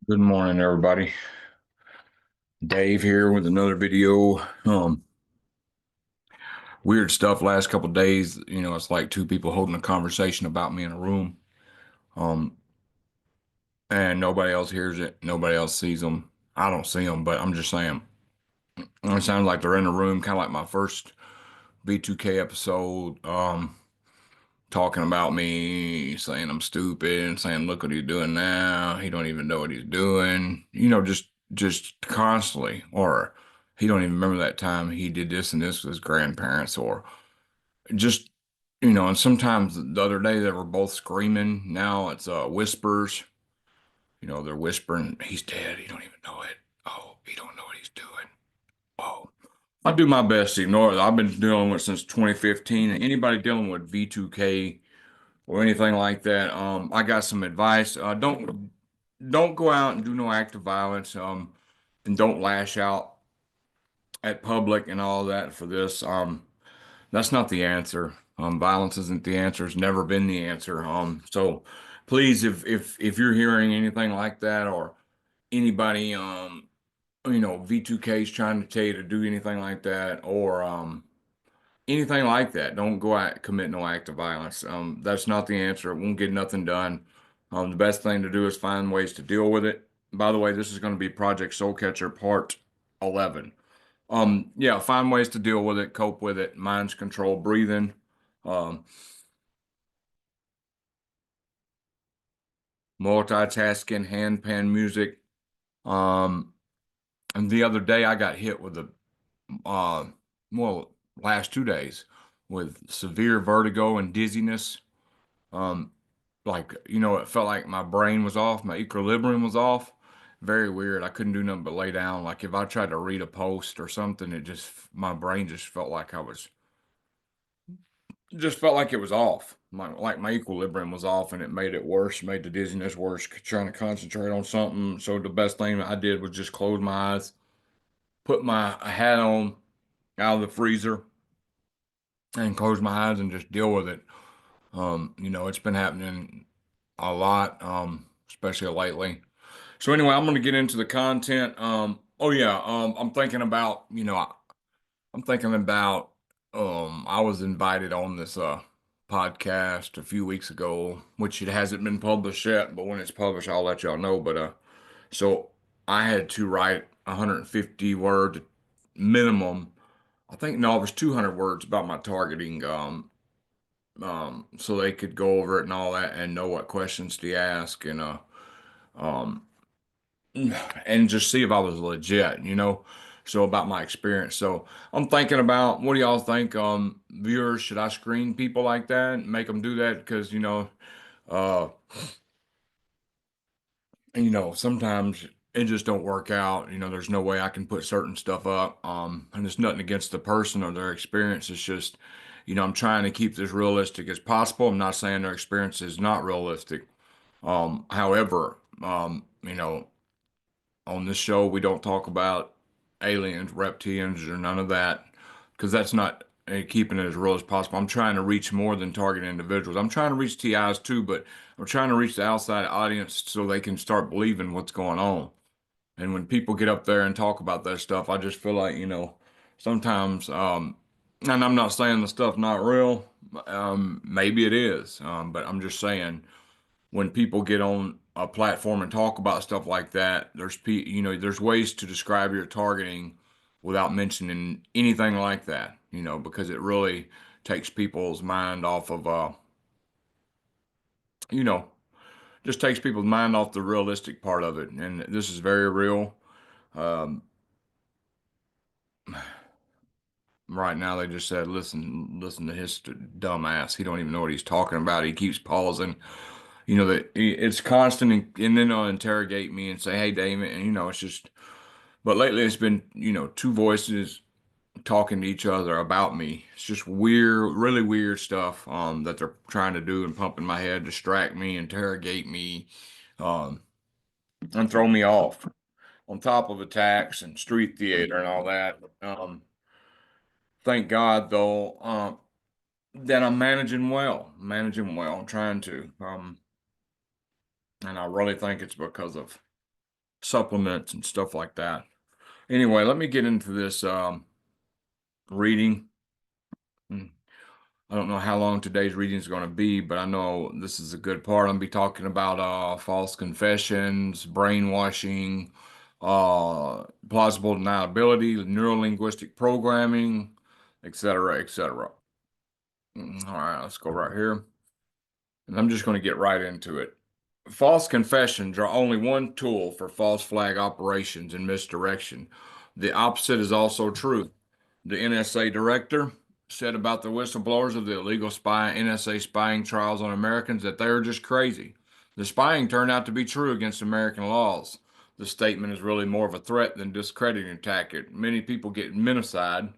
Good morning, everybody. Dave here with another video. Weird stuff last couple days. It's like two people holding a conversation about me in a room. Um, and nobody else hears it. Nobody else sees them. I don't see them, but I'm just saying. It sounds like they're in the room, kind of like my first B2K episode. Talking about me, saying I'm stupid, and saying, "Look what he's doing now. He don't even know what he's doing." Just constantly, or he don't even remember that time he did this and this with his grandparents, or just And sometimes the other day they were both screaming. Now it's whispers. They're whispering, "He's dead. He don't even know it. Oh, he don't know what he's doing." Oh, I do my best to ignore it. I've been dealing with it since 2015. Anybody dealing with V2K or anything like that, I got some advice. Don't go out and do no act of violence. And don't lash out at public and all that for this. That's not the answer. Violence isn't the answer. It's never been the answer. So please, if you're hearing anything like that, or anybody, V2K is trying to tell you to do anything like that, or anything like that. Don't go out commit no act of violence. That's not the answer. It won't get nothing done. The best thing to do is find ways to deal with it. By the way, this is going to be Project Soulcatcher Part 11. Yeah, find ways to deal with it, cope with it, mind's control, breathing, um, multitasking, handpan music. Um, and the other day I got hit with uh, well, last 2 days with severe vertigo and dizziness. Um, it felt like my brain was off, my equilibrium was off. Very weird. I couldn't do nothing but lay down. Like if I tried to read a post or something, my brain just felt like just felt like it was off. My equilibrium was off, and it made it worse, made the dizziness worse, trying to concentrate on something. So the best thing I did was just close my eyes, put my hat on out of the freezer, and close my eyes and just deal with it. It's been happening a lot, especially lately. So anyway, I'm going to get into the content. Oh yeah, I'm thinking about, I was invited on this podcast a few weeks ago, which it hasn't been published yet, but when it's published, I'll let y'all know. So I had to write 150 word minimum. I think no, it was 200 words about my targeting, so they could go over it and all that and know what questions to ask, um, and just see if I was legit. So about my experience. So I'm thinking about, what do y'all think, viewers? Should I screen people like that and make them do that? Because uh, sometimes it just don't work out. There's no way I can put certain stuff up. And it's nothing against the person or their experience. It's just, I'm trying to keep this realistic as possible. I'm not saying their experience is not realistic. However, on this show, we don't talk about aliens, reptilians, or none of that, because that's not keeping it as real as possible. I'm trying to reach more than target individuals. I'm trying to reach TIs too, but I'm trying to reach the outside audience so they can start believing what's going on. And when people get up there and talk about that stuff, I just feel like, sometimes, and I'm not saying the stuff not real. Maybe it is, but I'm just saying, when people get on a platform and talk about stuff like that, there's ways to describe your targeting without mentioning anything like that, because it really takes people's mind off of, you know, just takes people's mind off the realistic part of it. And this is very real. Um, right now, they just said, listen to his dumbass. He don't even know what he's talking about. He keeps pausing. That it's constant, and then they'll interrogate me and say, "Hey, David," and it's just. But lately, it's been, two voices talking to each other about me. It's just weird, really weird stuff, that they're trying to do and pump in my head, distract me, interrogate me, um, and throw me off. On top of attacks and street theater and all that. Thank God, though, that I'm managing well, trying to. And I really think it's because of supplements and stuff like that. Anyway, let me get into this reading. Hmm. I don't know how long today's reading is going to be, but I know this is a good part. I'm going to be talking about false confessions, brainwashing, plausible deniability, neuro-linguistic programming, etc., etc. All right, let's go right here. And I'm just going to get right into it. False confessions are only one tool for false flag operations and misdirection. The opposite is also true. The NSA director said about the whistleblowers of the illegal NSA spying trials on Americans that they are just crazy. The spying turned out to be true against American laws. The statement is really more of a threat than discrediting tactic. Many people get menacide,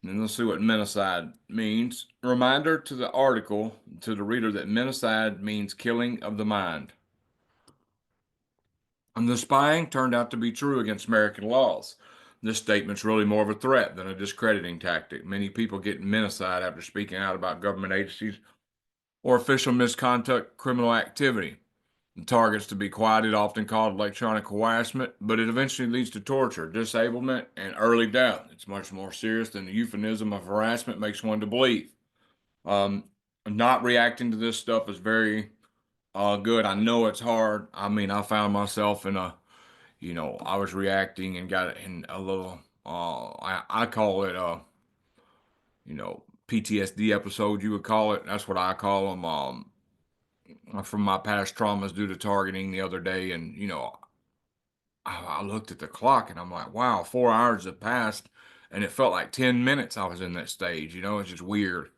and let's see what menacide means. Reminder to the article to the reader that menacide means killing of the mind. And the spying turned out to be true against American laws. This statement's really more of a threat than a discrediting tactic. Many people get menacide after speaking out about government agencies or official misconduct, criminal activity. The target's to be quieted, often called electronic harassment, but it eventually leads to torture, disablement, and early death. It's much more serious than the euphemism of harassment makes one to believe. Um, Not reacting to this stuff is very good. I know it's hard. I mean, I found myself in I was reacting and got in a little, I call it, PTSD episode, you would call it. That's what I call them. From my past traumas due to targeting the other day. And, I looked at the clock and I'm like, wow, 4 hours have passed. And it felt like 10 minutes I was in that stage. It's just weird.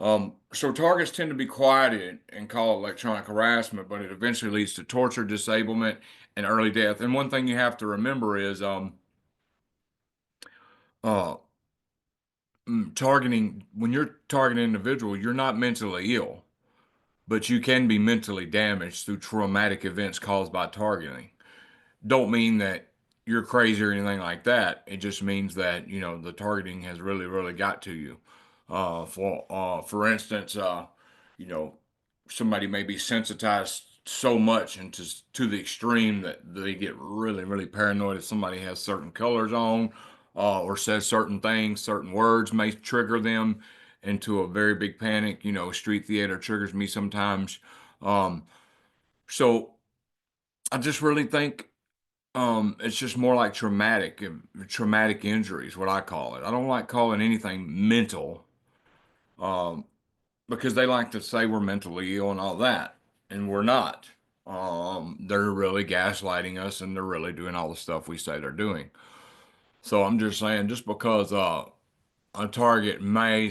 So targets tend to be quieted and called electronic harassment, but it eventually leads to torture, disablement, and early death. And one thing you have to remember is uh, targeting when you're targeting an individual, you're not mentally ill, but you can be mentally damaged through traumatic events caused by targeting. Don't mean that you're crazy or anything like that. It just means that, the targeting has really, really got to you. For instance, you know, somebody may be sensitized so much and to the extreme that they get really, really paranoid if somebody has certain colors on, or says certain things, certain words may trigger them into a very big panic. Street theater triggers me sometimes. Um, so I just really think it's just more like traumatic injuries, what I call it. I don't like calling anything mental, um, because they like to say we're mentally ill and all that, and we're not. They're really gaslighting us, and they're really doing all the stuff we say they're doing. So I'm just saying, just because a target may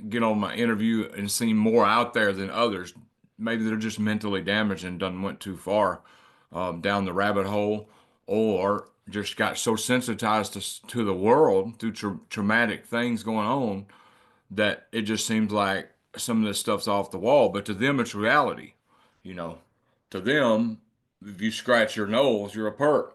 get on my interview and seem more out there than others, maybe they're just mentally damaged and done went too far down the rabbit hole, or just got so sensitized to the world through traumatic things going on that it just seems like some of this stuff's off the wall. But to them, it's reality. You know, to them, if you scratch your nose, you're a perp.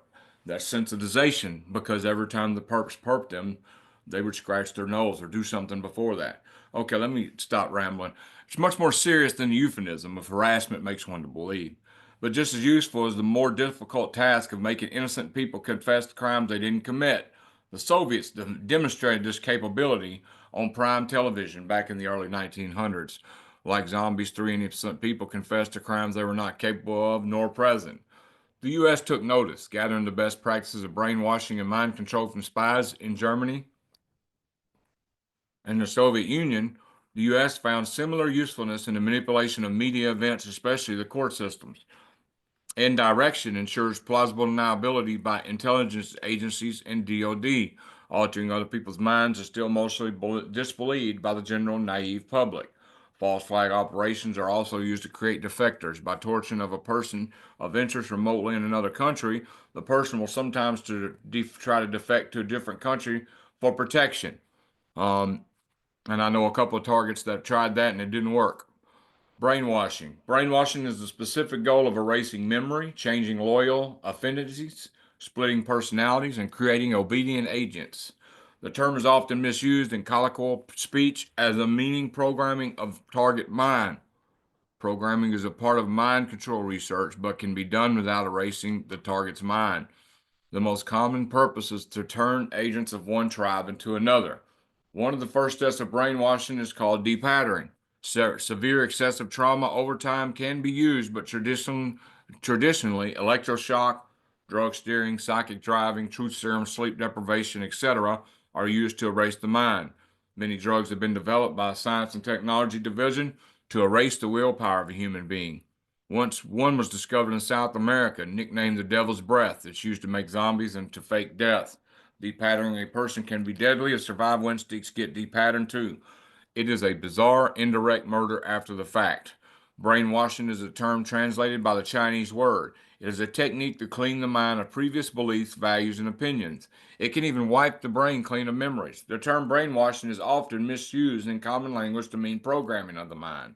That's sensitization, because every time the perps perp them, they would scratch their nose or do something before that. Okay, let me stop rambling. It's much more serious than the euphemism of harassment makes one to believe. But just as useful is the more difficult task of making innocent people confess to crimes they didn't commit. The Soviets demonstrated this capability on prime television back in the early 1900s. Like Zombies 3, innocent people confessed to crimes they were not capable of nor present. The U.S. took notice, gathering the best practices of brainwashing and mind control from spies in Germany and the Soviet Union. The U.S. found similar usefulness in the manipulation of media events, especially the court systems. Indirection ensures plausible deniability by intelligence agencies and DoD. Altering other people's minds is still mostly disbelieved by the general naive public. False flag operations are also used to create defectors. By torturing of a person of interest remotely in another country, the person will sometimes try to defect to a different country for protection. Um, and I know a couple of targets that tried that and it didn't work. Brainwashing. Brainwashing is the specific goal of erasing memory, changing loyal affinities, splitting personalities, and creating obedient agents. The term is often misused in colloquial speech as a meaning programming of target mind. Programming is a part of mind control research, but can be done without erasing the target's mind. The most common purpose is to turn agents of one tribe into another. One of the first steps of brainwashing is called depatterning. Severe excessive trauma over time can be used, but traditionally, electroshock, drug steering, psychic driving, truth serum, sleep deprivation, etc., are used to erase the mind. Many drugs have been developed by the Science and Technology Division to erase the willpower of a human being. Once one was discovered in South America, nicknamed the devil's breath. It's used to make zombies and to fake death. Depatterning a person can be deadly if survival instincts get depatterned too. It is a bizarre, indirect murder after the fact. Brainwashing is a term translated by the Chinese word. It is a technique to clean the mind of previous beliefs, values, and opinions. It can even wipe the brain clean of memories. The term brainwashing is often misused in common language to mean programming of the mind.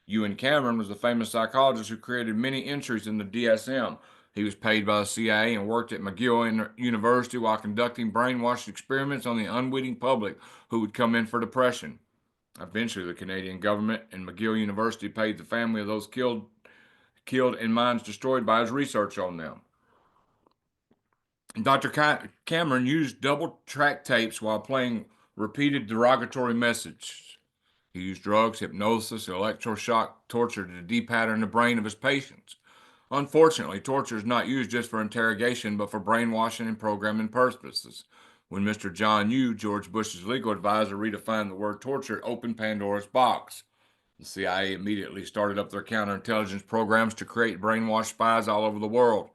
Ewan Cameron was the famous psychologist who created many entries in the DSM. He was paid by the CIA and worked at McGill University while conducting brainwashing experiments on the unwitting public who would come in for depression. Eventually, the Canadian government and McGill University paid the family of those killed and minds destroyed by his research on them. Dr. Cameron used double track tapes while playing repeated derogatory messages. He used drugs, hypnosis, and electroshock torture to depattern the brain of his patients. Unfortunately, torture is not used just for interrogation, but for brainwashing and programming purposes. When Mr. John Yoo, George Bush's legal advisor, redefined the word torture, it opened Pandora's box. The CIA immediately started up their counterintelligence programs to create brainwashed spies all over the world.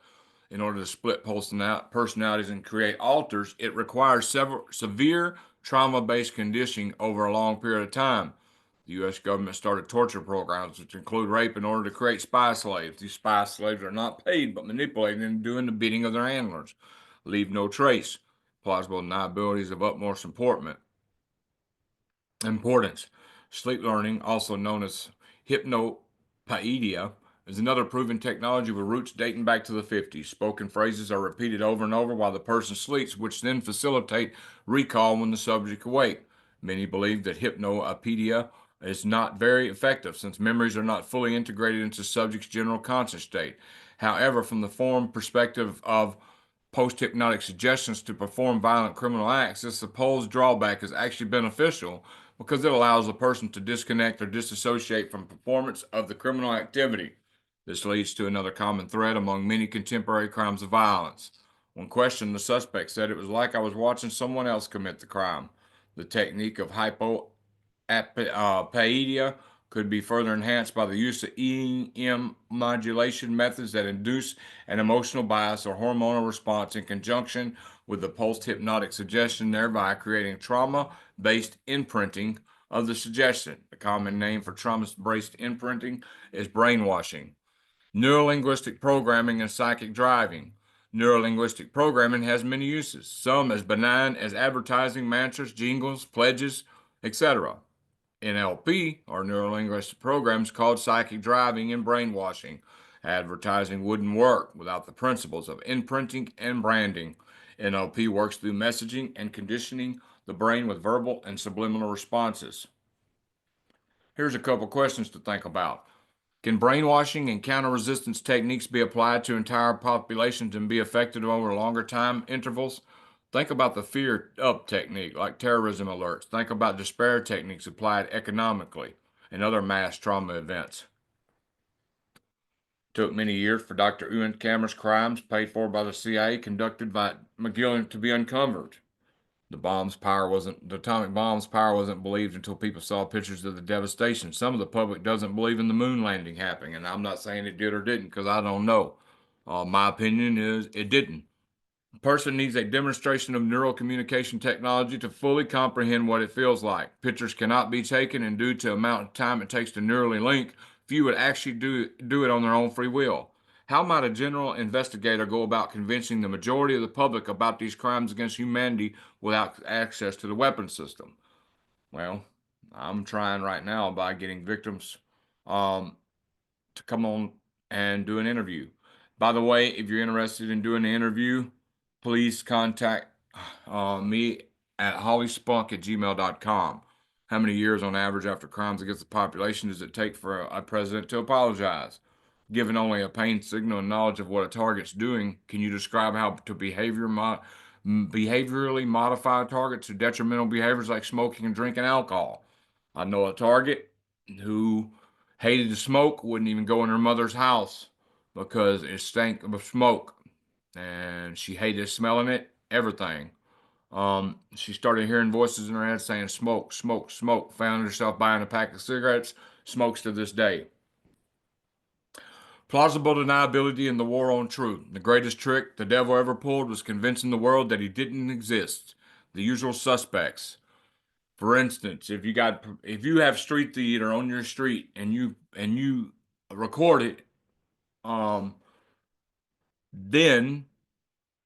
In order to split personalities and create alters, it requires severe trauma-based conditioning over a long period of time. The U.S. government started torture programs, which include rape, in order to create spy slaves. These spy slaves are not paid, but manipulated and doing the bidding of their handlers. Leave no trace. Plausible deniability is of utmost importance. Sleep learning, also known as hypnopaedia, is another proven technology with roots dating back to the 50s. Spoken phrases are repeated over and over while the person sleeps, which then facilitate recall when the subject awake. Many believe that hypnopaedia is not very effective since memories are not fully integrated into the subject's general conscious state. However, from the form perspective of post-hypnotic suggestions to perform violent criminal acts, this supposed drawback is actually beneficial because it allows a person to disconnect or disassociate from performance of the criminal activity. This leads to another common thread among many contemporary crimes of violence. When questioned, the suspect said, "It was like I was watching someone else commit the crime." The technique of hypopaedia could be further enhanced by the use of EM modulation methods that induce an emotional bias or hormonal response in conjunction with the post-hypnotic suggestion, thereby creating trauma-based imprinting of the suggestion. The common name for trauma-based imprinting is brainwashing. Neurolinguistic programming and psychic driving. Neurolinguistic programming has many uses, some as benign as advertising, mantras, jingles, pledges, etc. NLP, or neurolinguistic programs, called psychic driving and brainwashing. Advertising wouldn't work without the principles of imprinting and branding. NLP works through messaging and conditioning the brain with verbal and subliminal responses. Here's a couple questions to think about. Can brainwashing and counter-resistance techniques be applied to entire populations and be effective over longer time intervals? Think about the fear up technique, like terrorism alerts. Think about despair techniques applied economically and other mass trauma events. It took many years for Dr. Ewan Cameron's crimes, paid for by the CIA, conducted by McGill, to be uncovered. The atomic bomb's power wasn't believed until people saw pictures of the devastation. Some of the public doesn't believe in the moon landing happening, and I'm not saying it did or didn't because I don't know. My opinion is it didn't. A person needs a demonstration of neural communication technology to fully comprehend what it feels like. Pictures cannot be taken, and due to the amount of time it takes to neurally link, few would actually do it on their own free will. How might a general investigator go about convincing the majority of the public about these crimes against humanity without access to the weapon system? Well, I'm trying right now by getting victims to come on and do an interview. By the way, if you're interested in doing the interview, please contact me at hollyspunk@gmail.com. How many years on average after crimes against the population does it take for a president to apologize? Given only a pain signal and knowledge of what a target's doing, can you describe how to behaviorally modify a target to detrimental behaviors like smoking and drinking alcohol? I know a target who hated to smoke, wouldn't even go in her mother's house because it stank of smoke, and she hated smelling it, everything. She started hearing voices in her head saying, smoke, smoke, smoke. Found herself buying a pack of cigarettes, smokes to this day. Plausible deniability in the war on truth. The greatest trick the devil ever pulled was convincing the world that he didn't exist. The usual suspects. For instance, if you have street theater on your street and you record it, um, then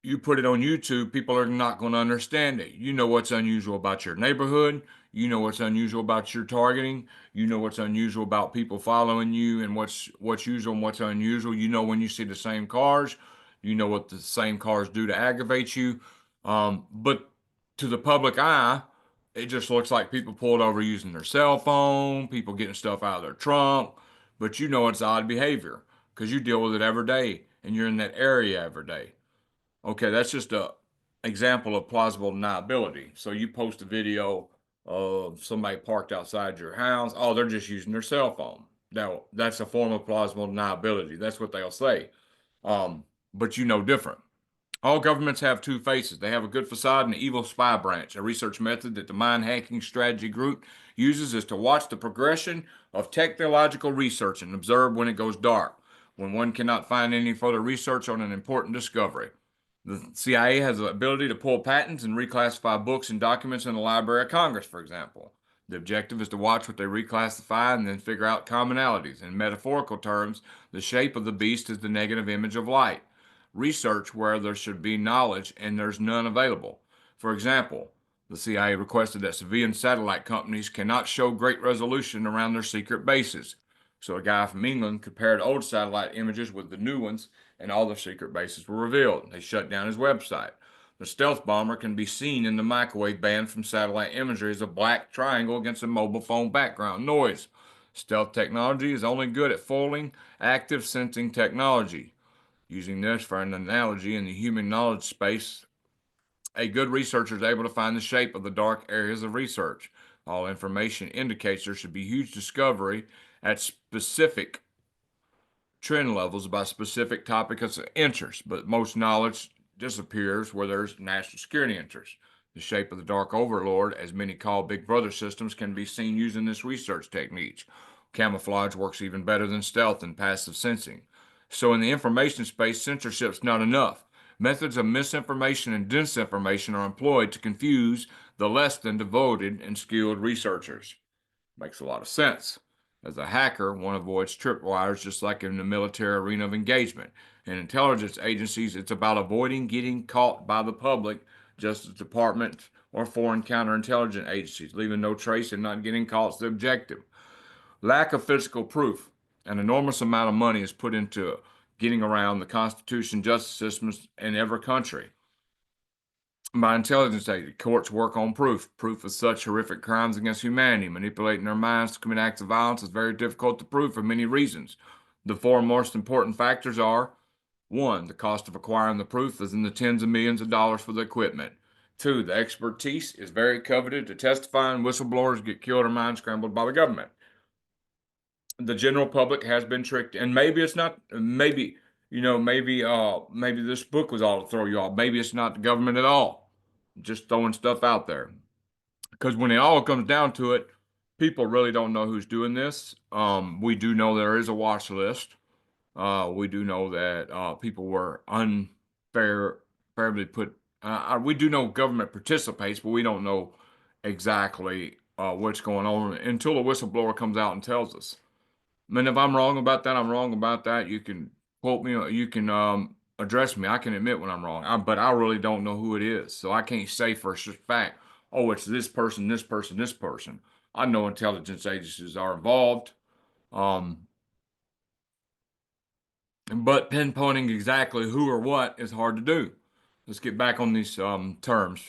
you put it on YouTube, people are not going to understand it. You know what's unusual about your neighborhood. You know what's unusual about your targeting. You know what's unusual about people following you and what's usual and what's unusual. You know when you see the same cars. You know what the same cars do to aggravate you. But to the public eye, it just looks like people pulled over using their cell phone, people getting stuff out of their trunk. But you know it's odd behavior because you deal with it every day and you're in that area every day. Okay, that's just a example of plausible deniability. So you post a video of somebody parked outside your house. Oh, they're just using their cell phone. Now, that's a form of plausible deniability. That's what they'll say. Um, but you know different. All governments have two faces. They have a good facade and an evil spy branch. A research method that the mind hacking strategy group uses is to watch the progression of technological research and observe when it goes dark, when one cannot find any further research on an important discovery. The CIA has the ability to pull patents and reclassify books and documents in the Library of Congress, for example. The objective is to watch what they reclassify and then figure out commonalities. In metaphorical terms, the shape of the beast is the negative image of light. Research where there should be knowledge and there's none available. For example, the CIA requested that civilian satellite companies cannot show great resolution around their secret bases. So a guy from England compared old satellite images with the new ones, and all the secret bases were revealed. They shut down his website. The stealth bomber can be seen in the microwave band from satellite imagery as a black triangle against a mobile phone background noise. Stealth technology is only good at foiling active sensing technology. Using this for an analogy in the human knowledge space, a good researcher is able to find the shape of the dark areas of research. All information indicates there should be huge discovery at specific trend levels by specific topics of interest, but most knowledge disappears where there's national security interest. The shape of the dark overlord, as many call Big Brother systems, can be seen using this research technique. Camouflage works even better than stealth and passive sensing. So in the information space, censorship's not enough. Methods of misinformation and disinformation are employed to confuse the less than devoted and skilled researchers. Makes a lot of sense. As a hacker, one avoids tripwires just like in the military arena of engagement. In intelligence agencies, it's about avoiding getting caught by the public, Justice Department, or foreign counterintelligence agencies. Leaving no trace and not getting caught is the objective. Lack of physical proof. An enormous amount of money is put into getting around the Constitution justice systems in every country. By intelligence agencies, courts work on proof. Proof of such horrific crimes against humanity. Manipulating their minds to commit acts of violence is very difficult to prove for many reasons. The four most important factors are: one, the cost of acquiring the proof is in the tens of millions of dollars for the equipment. Two, the expertise is very coveted to testify, and whistleblowers get killed or mind scrambled by the government. The general public has been tricked, and maybe it's not. Maybe this book was all to throw you off. Maybe it's not the government at all, just throwing stuff out there. Because when it all comes down to it, people really don't know who's doing this. We do know there is a watch list. We do know that people were fairly put. We do know government participates, but we don't know exactly what's going on until a whistleblower comes out and tells us. I mean, if I'm wrong about that, I'm wrong about that. You can quote me, you can address me. I can admit when I'm wrong, but I really don't know who it is. So I can't say for a fact, oh, it's this person, this person, this person. I know intelligence agencies are involved, um, but pinpointing exactly who or what is hard to do. Let's get back on these terms.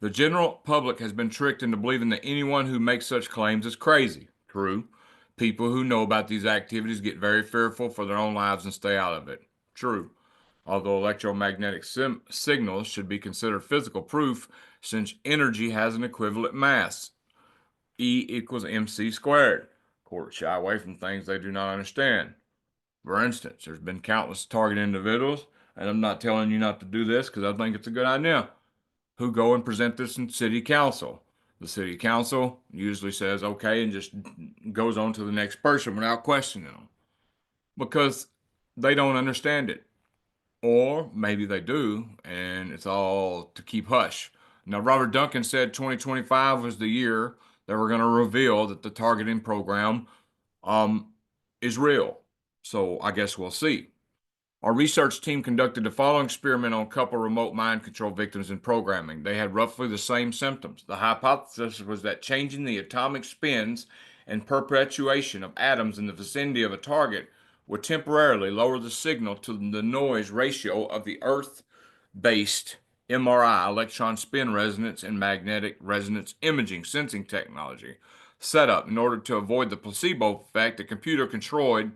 The general public has been tricked into believing that anyone who makes such claims is crazy. True. People who know about these activities get very fearful for their own lives and stay out of it. True. Although electromagnetic signals should be considered physical proof since energy has an equivalent mass. E equals mc squared. Courts shy away from things they do not understand. For instance, there's been countless targeted individuals, and I'm not telling you not to do this because I think it's a good idea, who go and present this in city council. The city council usually says okay and just goes on to the next person without questioning them because they don't understand it. Or maybe they do, and it's all to keep hush. Now, Robert Duncan said 2025 was the year that we're going to reveal that the targeting program um, is real. So I guess we'll see. Our research team conducted the following experiment on a couple remote mind control victims in programming. They had roughly the same symptoms. The hypothesis was that changing the atomic spins and perpetuation of atoms in the vicinity of a target would temporarily lower the signal to the noise ratio of the Earth based MRI, electron spin resonance and magnetic resonance imaging sensing technology. Setup: in order to avoid the placebo effect, the computer controlled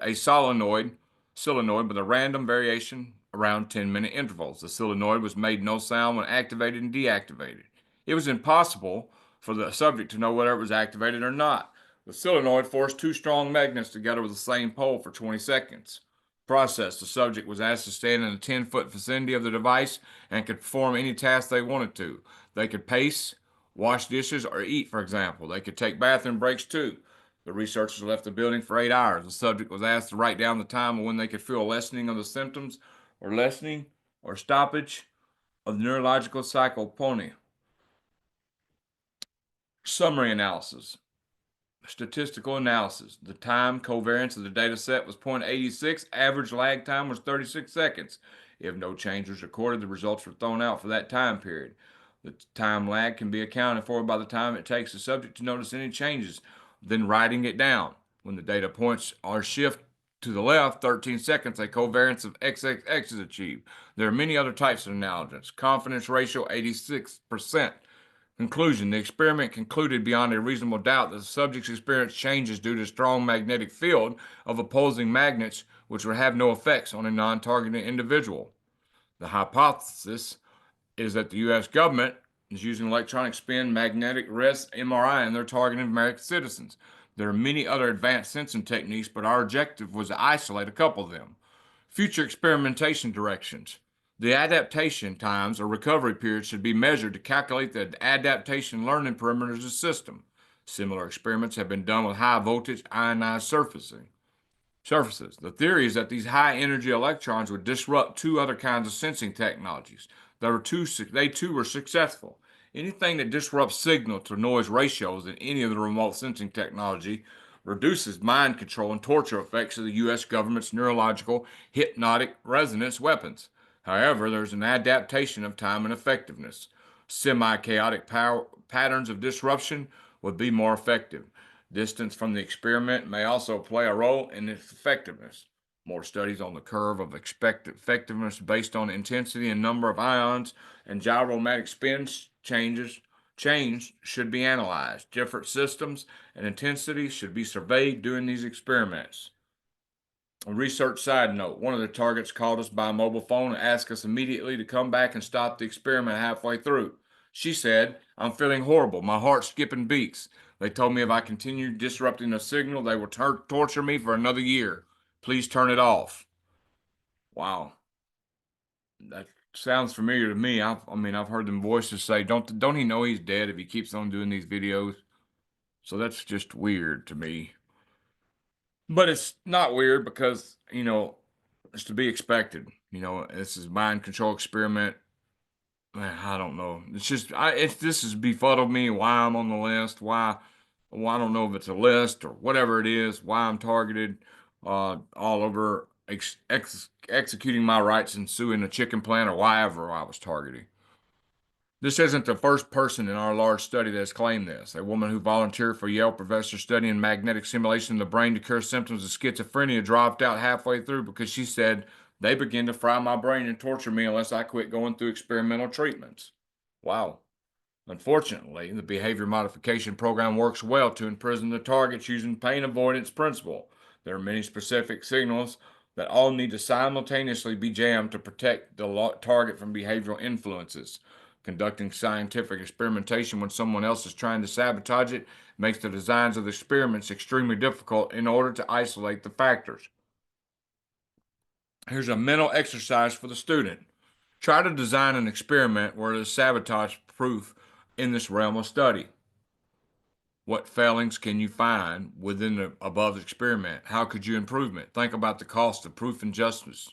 a solenoid with a random variation around 10-minute intervals. The solenoid was made no sound when activated and deactivated. It was impossible for the subject to know whether it was activated or not. The solenoid forced two strong magnets together with the same pole for 20 seconds. Process: the subject was asked to stand in a 10-foot vicinity of the device and could perform any task they wanted to. They could pace, wash dishes, or eat, for example. They could take bathroom breaks too. The researchers left the building for 8 hours. The subject was asked to write down the time when they could feel a lessening of the symptoms or stoppage of the neurological cyclopony. Summary analysis. Statistical analysis. The time covariance of the data set was 0.86. Average lag time was 36 seconds. If no change was recorded, the results were thrown out for that time period. The time lag can be accounted for by the time it takes the subject to notice any changes, then writing it down. When the data points are shifted to the left, 13 seconds, a covariance of XXX is achieved. There are many other types of analysis. Confidence ratio 86%. Conclusion: the experiment concluded beyond a reasonable doubt that the subject's experienced changes due to a strong magnetic field of opposing magnets, which would have no effects on a non-targeted individual. The hypothesis is that the U.S. government is using electronic spin magnetic resonance MRI in their targeting of American citizens. There are many other advanced sensing techniques, but our objective was to isolate a couple of them. Future experimentation directions. The adaptation times or recovery periods should be measured to calculate the adaptation learning parameters of the system. Similar experiments have been done with high voltage ionized surfaces. The theory is that these high energy electrons would disrupt two other kinds of sensing technologies. They too were successful. Anything that disrupts signal to noise ratios in any of the remote sensing technology reduces mind control and torture effects of the U.S. government's neurological hypnotic resonance weapons. However, there's an adaptation of time and effectiveness. Semi-chaotic patterns of disruption would be more effective. Distance from the experiment may also play a role in its effectiveness. More studies on the curve of expected effectiveness based on intensity and number of ions and gyromatic spin change should be analyzed. Different systems and intensities should be surveyed during these experiments. A research side note: one of the targets called us by mobile phone and asked us immediately to come back and stop the experiment halfway through. She said, "I'm feeling horrible. My heart's skipping beats. They told me if I continue disrupting the signal, they will torture me for another year. Please turn it off." Wow, that sounds familiar to me. I've heard them voices say, "Don't he know he's dead if he keeps on doing these videos?" So that's just weird to me. But it's not weird because, it's to be expected. This is mind control experiment. I don't know. It's just this has befuddled me. Why I'm on the list? Well, I don't know if it's a list or whatever it is. Why I'm targeted all over executing my rights and suing a chicken plant or whatever I was targeting. This isn't the first person in our large study that has claimed this. A woman who volunteered for a Yale professor studying magnetic simulation of the brain to cure symptoms of schizophrenia dropped out halfway through because she said, "They begin to fry my brain and torture me unless I quit going through experimental treatments." Wow. Unfortunately, the behavior modification program works well to imprison the targets using pain avoidance principle. There are many specific signals that all need to simultaneously be jammed to protect the target from behavioral influences. Conducting scientific experimentation when someone else is trying to sabotage it makes the designs of the experiments extremely difficult in order to isolate the factors. Here's a mental exercise for the student. Try to design an experiment where there's sabotage proof in this realm of study. What failings can you find within the above experiment? How could you improve it? Think about the cost of proof and justice.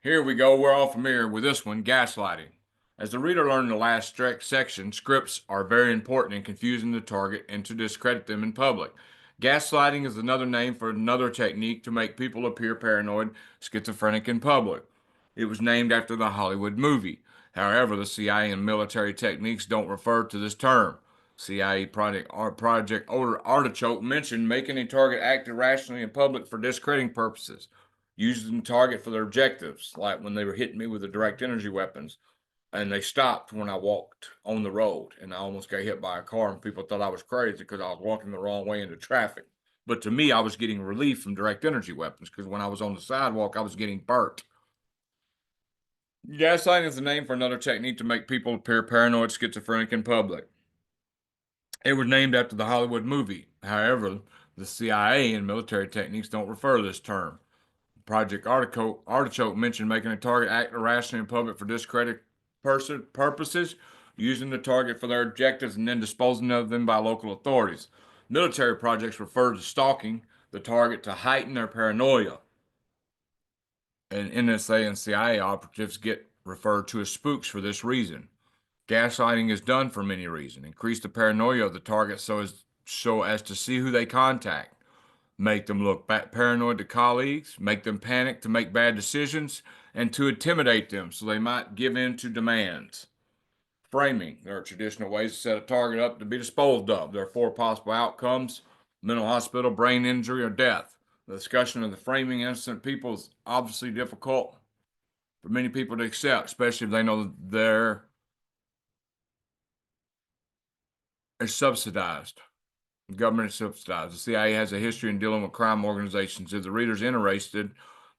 Here we go. We're all familiar with this one, gaslighting. As the reader learned in the last section, scripts are very important in confusing the target and to discredit them in public. Gaslighting is another name for another technique to make people appear paranoid, schizophrenic in public. It was named after the Hollywood movie. However, the CIA and military techniques don't refer to this term. CIA Project Artichoke mentioned making a target act irrationally in public for discrediting purposes, using the target for their objectives, like when they were hitting me with the direct energy weapons. And they stopped when I walked on the road, and I almost got hit by a car, and people thought I was crazy because I was walking the wrong way into traffic. But to me, I was getting relief from direct energy weapons because when I was on the sidewalk, I was getting burnt. Gaslighting is the name for another technique to make people appear paranoid, schizophrenic in public. It was named after the Hollywood movie. However, the CIA and military techniques don't refer to this term. Project Artichoke mentioned making a target act irrationally in public for discredit purposes, using the target for their objectives, and then disposing of them by local authorities. Military projects refer to stalking the target to heighten their paranoia. And NSA and CIA operatives get referred to as spooks for this reason. Gaslighting is done for many reasons. Increase the paranoia of the target so as to see who they contact, make them look paranoid to colleagues, make them panic to make bad decisions, and to intimidate them so they might give in to demands. Framing. There are traditional ways to set a target up to be disposed of. There are four possible outcomes: mental hospital, brain injury, or death. The discussion of the framing innocent people is obviously difficult for many people to accept, especially if they know that they're subsidized. Government is subsidized. The CIA has a history in dealing with crime organizations. If the reader's interested,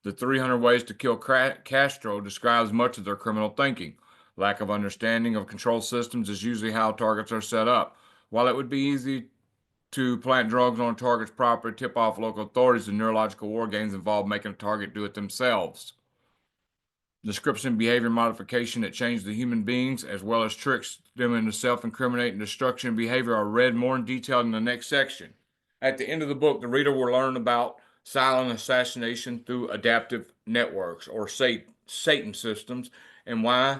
the 300 Ways to Kill Castro describes much of their criminal thinking. Lack of understanding of control systems is usually how targets are set up. While it would be easy to plant drugs on a target's property, tip off local authorities, the neurological war games involve making a target do it themselves. Description and behavior modification that change the human beings, as well as tricks them into self-incriminating destruction behavior, are read more in detail in the next section. At the end of the book, the reader will learn about silent assassination through adaptive networks, or Satan systems, and why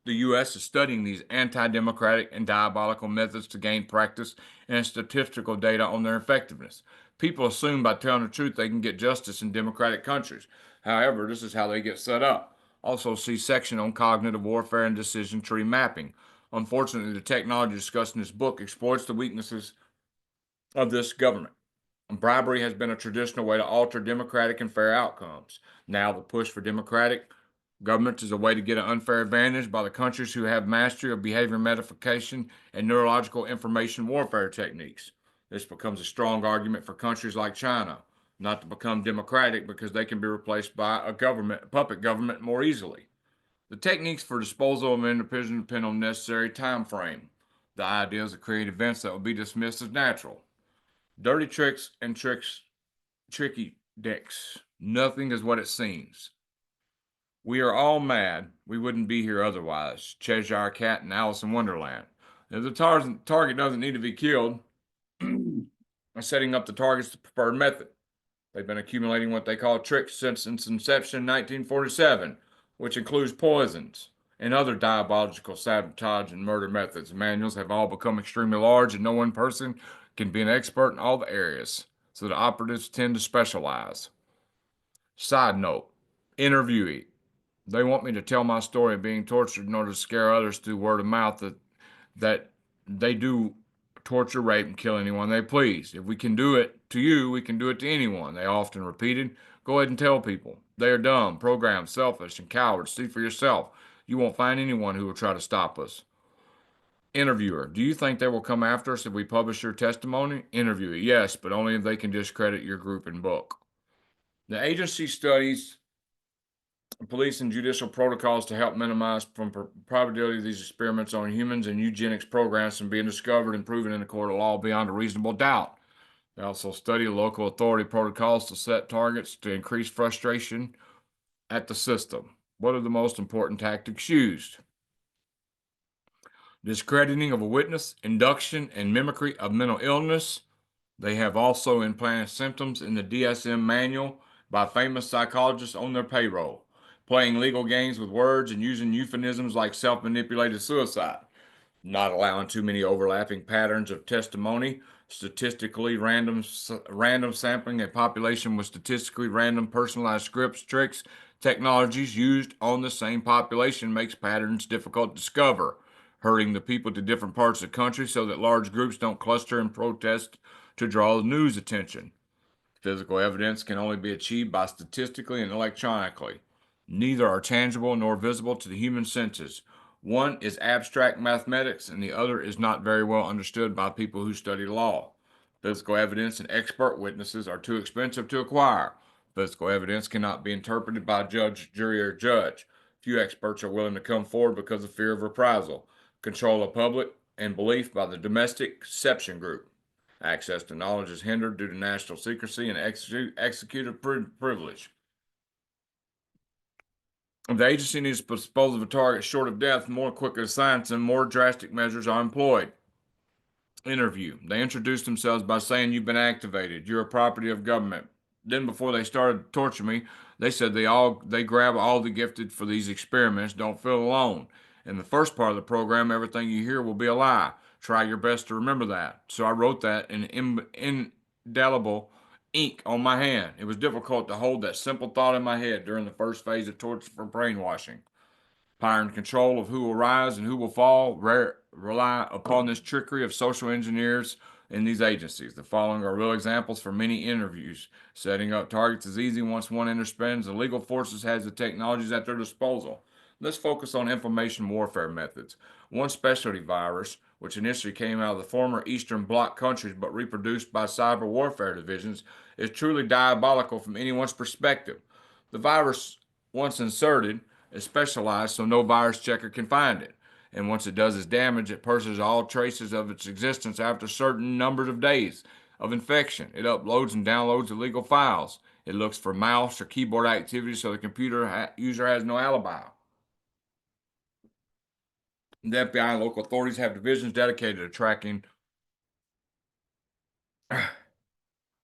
the U.S. is studying these anti-democratic and diabolical methods to gain practice and statistical data on their effectiveness. People assume by telling the truth they can get justice in democratic countries. However, this is how they get set up. Also, see section on cognitive warfare and decision tree mapping. Unfortunately, the technology discussed in this book exploits the weaknesses of this government. Bribery has been a traditional way to alter democratic and fair outcomes. Now, the push for democratic government is a way to get an unfair advantage by the countries who have mastery of behavior modification and neurological information warfare techniques. This becomes a strong argument for countries like China not to become democratic because they can be replaced by a puppet government more easily. The techniques for disposal of independence depend on necessary time frame. The idea is to create events that will be dismissed as natural. Dirty tricks and tricky dicks. Nothing is what it seems. We are all mad. We wouldn't be here otherwise. Cheshire Cat and Alice in Wonderland. If the target doesn't need to be killed, setting up the target's the preferred method. They've been accumulating what they call tricks since its inception in 1947, which includes poisons and other diabolical sabotage and murder methods. Manuals have all become extremely large, and no one person can be an expert in all the areas, so the operatives tend to specialize. Side note, interviewee. They want me to tell my story of being tortured in order to scare others through word of mouth that they do torture, rape, and kill anyone they please. If we can do it to you, we can do it to anyone. They often repeated. Go ahead and tell people. They are dumb, programmed, selfish, and cowards. See for yourself. You won't find anyone who will try to stop us. Interviewer, do you think they will come after us if we publish your testimony? Interviewer, yes, but only if they can discredit your group and book. The agency studies police and judicial protocols to help minimize from probability of these experiments on humans and eugenics programs from being discovered and proven in a court of law beyond a reasonable doubt. They also study local authority protocols to set targets to increase frustration at the system. What are the most important tactics used? Discrediting of a witness, induction and mimicry of mental illness. They have also implanted symptoms in the DSM manual by famous psychologists on their payroll, playing legal games with words and using euphemisms like self manipulated suicide, not allowing too many overlapping patterns of testimony, statistically random sampling a population with statistically random personalized scripts, tricks, technologies used on the same population makes patterns difficult to discover, herding the people to different parts of the country so that large groups don't cluster and protest to draw the news attention. Physical evidence can only be achieved by statistically and electronically. Neither are tangible nor visible to the human senses. One is abstract mathematics, and the other is not very well understood by people who study law. Physical evidence and expert witnesses are too expensive to acquire. Physical evidence cannot be interpreted by judge, jury, or judge. Few experts are willing to come forward because of fear of reprisal, control of public, and belief by the domestic exception group. Access to knowledge is hindered due to national secrecy and executive privilege. If the agency needs to dispose of a target short of death more quickly than science, and more drastic measures are employed. Interview. They introduced themselves by saying you've been activated. You're a property of government. Then before they started torturing me, they said they grab all the gifted for these experiments. Don't feel alone. In the first part of the program, everything you hear will be a lie. Try your best to remember that. So I wrote that in indelible ink on my hand. It was difficult to hold that simple thought in my head during the first phase of torture for brainwashing. Power and control of who will rise and who will fall rely upon this trickery of social engineers in these agencies. The following are real examples for many interviews. Setting up targets is easy once one understands the legal forces has the technologies at their disposal. Let's focus on information warfare methods. One specialty virus, which initially came out of the former Eastern Bloc countries but reproduced by cyber warfare divisions, is truly diabolical from anyone's perspective. The virus, once inserted, is specialized so no virus checker can find it. And once it does its damage, it purges all traces of its existence after certain numbers of days of infection. It uploads and downloads illegal files. It looks for mouse or keyboard activity so the computer user has no alibi. The FBI and local authorities have divisions dedicated to tracking.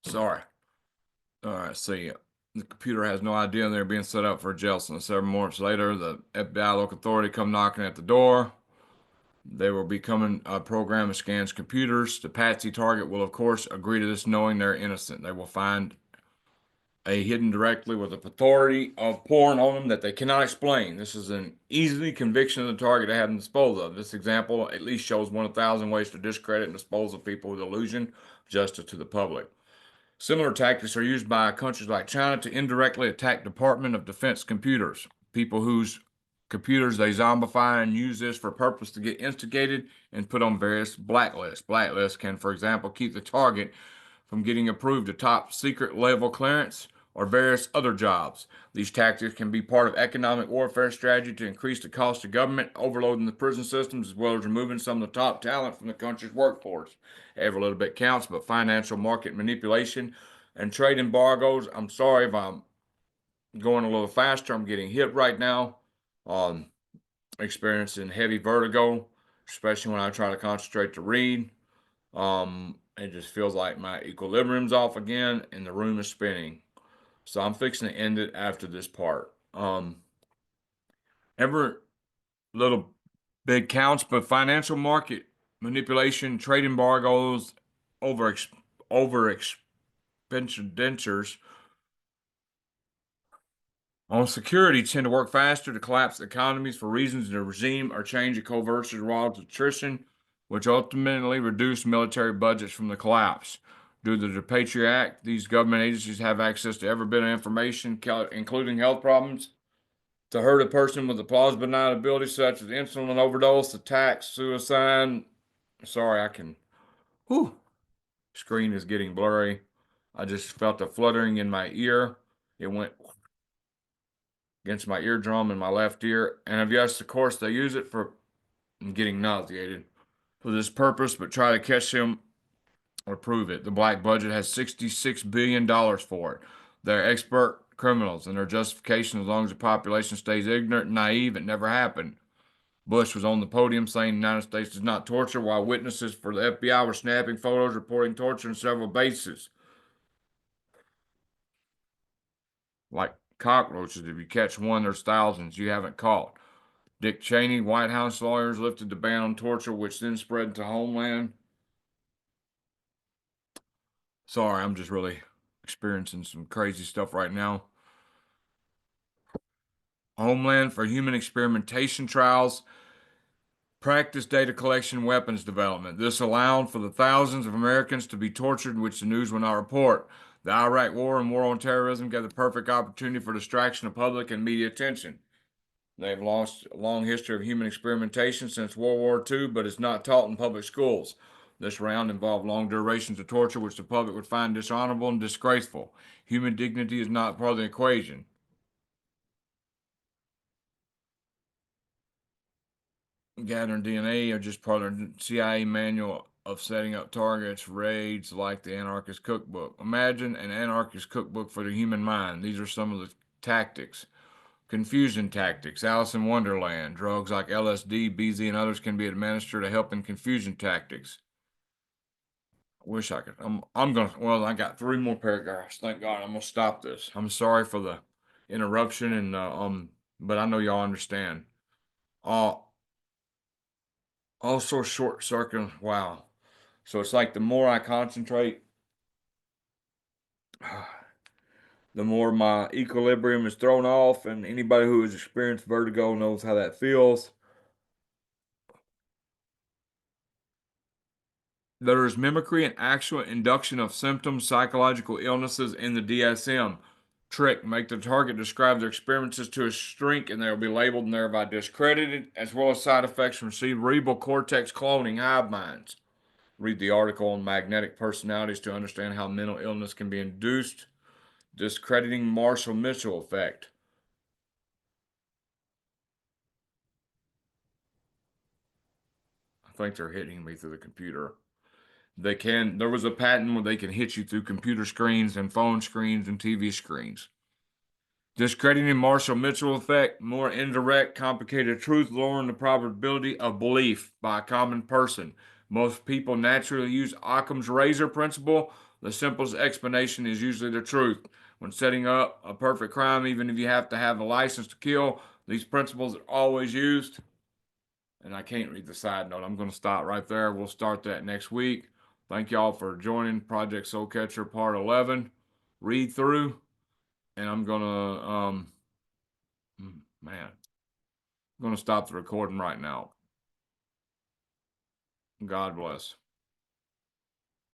Sorry. All right, see. The computer has no idea they're being set up for a jail sentence. Several months later, the FBI local authority come knocking at the door. They will be coming a program that scans computers. The patsy target will, of course, agree to this knowing they're innocent. They will find a hidden directly with a authority of porn on them that they cannot explain. This is an easy conviction of the target to have them disposed of. This example at least shows 1,000 ways to discredit and dispose of people with illusion of justice to the public. Similar tactics are used by countries like China to indirectly attack Department of Defense computers. People whose computers they zombify and use this for purpose to get instigated and put on various blacklists. Blacklists can, for example, keep the target from getting approved to top secret level clearance or various other jobs. These tactics can be part of economic warfare strategy to increase the cost of government, overloading the prison systems, as well as removing some of the top talent from the country's workforce. Every little bit counts, but financial market manipulation and trade embargoes. I'm sorry if I'm going a little faster. I'm getting hit right now. Experiencing heavy vertigo, especially when I try to concentrate to read. It just feels like my equilibrium's off again and the room is spinning. So I'm fixing to end it after this part. Every little bit counts, but financial market manipulation, trade embargoes, over expenditures on security tend to work faster to collapse economies for reasons the regime or change of covert versus raw attrition, which ultimately reduce military budgets from the collapse. Due to the Patriot Act, these government agencies have access to every bit of information, including health problems, To hurt a person with a plausible deniability such as insulin overdose, attacks, suicide. Sorry, I can. Whew. Screen is getting blurry. I just felt a fluttering in my ear. It went against my eardrum in my left ear. And yes, of course, they use it for getting nauseated for this purpose, but try to catch him or prove it. The black budget has $66 billion for it. They're expert criminals, and their justification, as long as the population stays ignorant and naive, it never happened. Bush was on the podium saying the United States does not torture, while witnesses for the FBI were snapping photos reporting torture on several bases. Like cockroaches, if you catch one, there's thousands you haven't caught. Dick Cheney, White House lawyers lifted the ban on torture, which then spread to Homeland. Sorry, I'm just really experiencing some crazy stuff right now. Homeland for human experimentation trials, practice data collection, weapons development. This allowed for the thousands of Americans to be tortured, which the news will not report. The Iraq War and war on terrorism gave the perfect opportunity for distraction of public and media attention. They've lost a long history of human experimentation since World War II, but it's not taught in public schools. This round involved long durations of torture, which the public would find dishonorable and disgraceful. Human dignity is not part of the equation. Gathering DNA are just part of the CIA manual of setting up targets, raids like the Anarchist Cookbook. Imagine an Anarchist Cookbook for the human mind. These are some of the tactics. Confusion tactics. Alice in Wonderland. Drugs like LSD, BZ, and others can be administered to help in confusion tactics. I wish I could. I'm gonna. Well, I got three more paragraphs. Thank God. I'm gonna stop this. I'm sorry for the interruption, and but I know y'all understand. Uh, Also short circuit. Wow. So it's like the more I concentrate, the more my equilibrium is thrown off, and anybody who has experienced vertigo knows how that feels. There is mimicry and actual induction of symptoms, psychological illnesses in the DSM. Trick, make the target describe their experiences to a shrink and they will be labeled and thereby discredited, as well as side effects from cerebral cortex cloning hive minds. Read the article on magnetic personalities to understand how mental illness can be induced. Discrediting Marshall Mitchell effect. I think they're hitting me through the computer. There was a patent where they can hit you through computer screens and phone screens and TV screens. Discrediting Marshall Mitchell effect, more indirect, complicated truth, lowering the probability of belief by a common person. Most people naturally use Occam's razor principle. The simplest explanation is usually the truth. When setting up a perfect crime, even if you have to have a license to kill, these principles are always used. And I can't read the side note. I'm going to stop right there. We'll start that next week. Thank y'all for joining Project Soulcatcher Part 11. Read through. And I'm going to, man, I'm going to stop the recording right now. God bless.